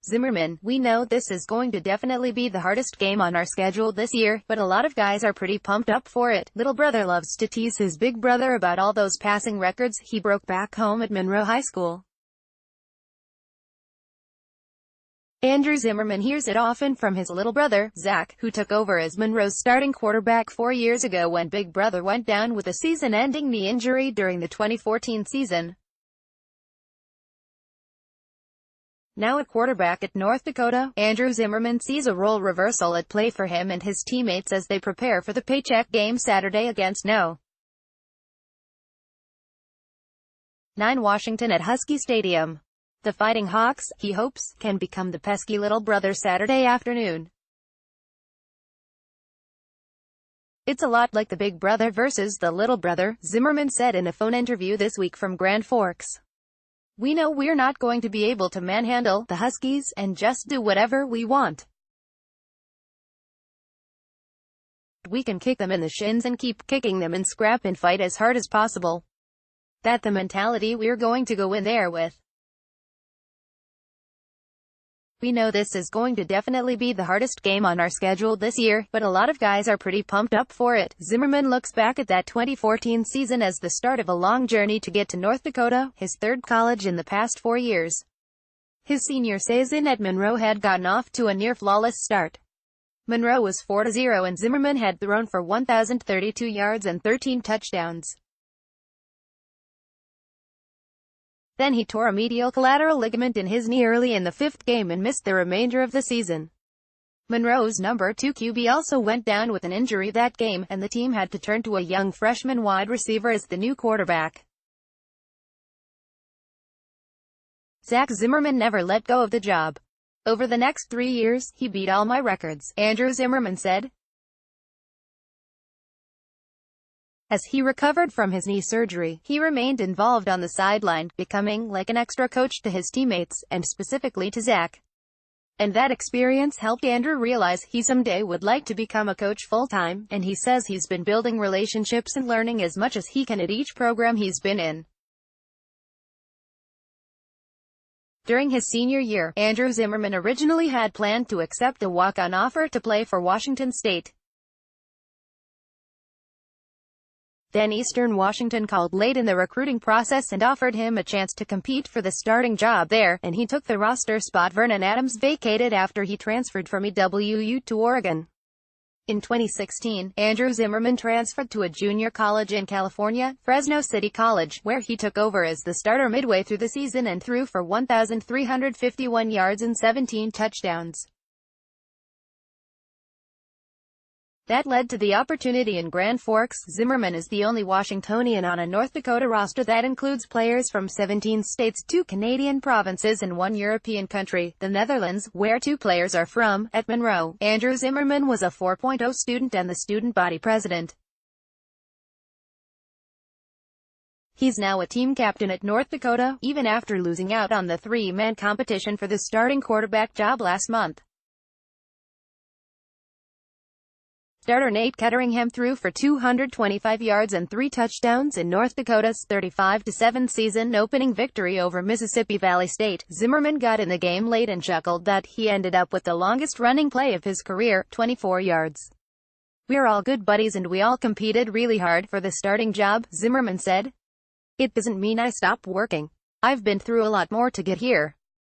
Zimmerman, we know this is going to definitely be the hardest game on our schedule this year, but a lot of guys are pretty pumped up for it. Little brother loves to tease his big brother about all those passing records he broke back home at Monroe High School. Andrew Zimmerman hears it often from his little brother, Zach, who took over as Monroe's starting quarterback 4 years ago when big brother went down with a season-ending knee injury during the 2014 season. Now at quarterback at North Dakota, Andrew Zimmerman sees a role reversal at play for him and his teammates as they prepare for the paycheck game Saturday against No. 9 Washington at Husky Stadium. The Fighting Hawks, he hopes, can become the pesky little brother Saturday afternoon. It's a lot like the big brother versus the little brother, Zimmerman said in a phone interview this week from Grand Forks. We know we're not going to be able to manhandle the Huskies and just do whatever we want. We can kick them in the shins and keep kicking them and scrap and fight as hard as possible. That's the mentality we're going to go in there with. We know this is going to definitely be the hardest game on our schedule this year, but a lot of guys are pretty pumped up for it. Zimmerman looks back at that 2014 season as the start of a long journey to get to North Dakota, his third college in the past 4 years. His senior season at Monroe had gotten off to a near-flawless start. Monroe was 4-0 and Zimmerman had thrown for 1,032 yards and 13 touchdowns. Then he tore a medial collateral ligament in his knee early in the 5th game and missed the remainder of the season. Monroe's number 2 QB also went down with an injury that game, and the team had to turn to a young freshman wide receiver as the new quarterback. Zach Zimmerman never let go of the job. Over the next 3 years, he beat all my records, Andrew Zimmerman said. As he recovered from his knee surgery, he remained involved on the sideline, becoming like an extra coach to his teammates, and specifically to Zach. And that experience helped Andrew realize he someday would like to become a coach full-time, and he says he's been building relationships and learning as much as he can at each program he's been in. During his senior year, Andrew Zimmerman originally had planned to accept a walk-on offer to play for Washington State. Then Eastern Washington called late in the recruiting process and offered him a chance to compete for the starting job there, and he took the roster spot Vernon Adams vacated after he transferred from EWU to Oregon. In 2016, Andrew Zimmerman transferred to a junior college in California, Fresno City College, where he took over as the starter midway through the season and threw for 1,351 yards and 17 touchdowns. That led to the opportunity in Grand Forks. Zimmerman is the only Washingtonian on a North Dakota roster that includes players from 17 states, 2 Canadian provinces and 1 European country, the Netherlands, where 2 players are from. At Monroe, Andrew Zimmerman was a 4.0 student and the student body president. He's now a team captain at North Dakota, even after losing out on the 3-man competition for the starting quarterback job last month. Starter Nate Ketteringham threw for 225 yards and 3 touchdowns in North Dakota's 35-7 season-opening victory over Mississippi Valley State. Zimmerman got in the game late and chuckled that he ended up with the longest running play of his career, 24 yards. We're all good buddies and we all competed really hard for the starting job, Zimmerman said. It doesn't mean I stopped working. I've been through a lot more to get here.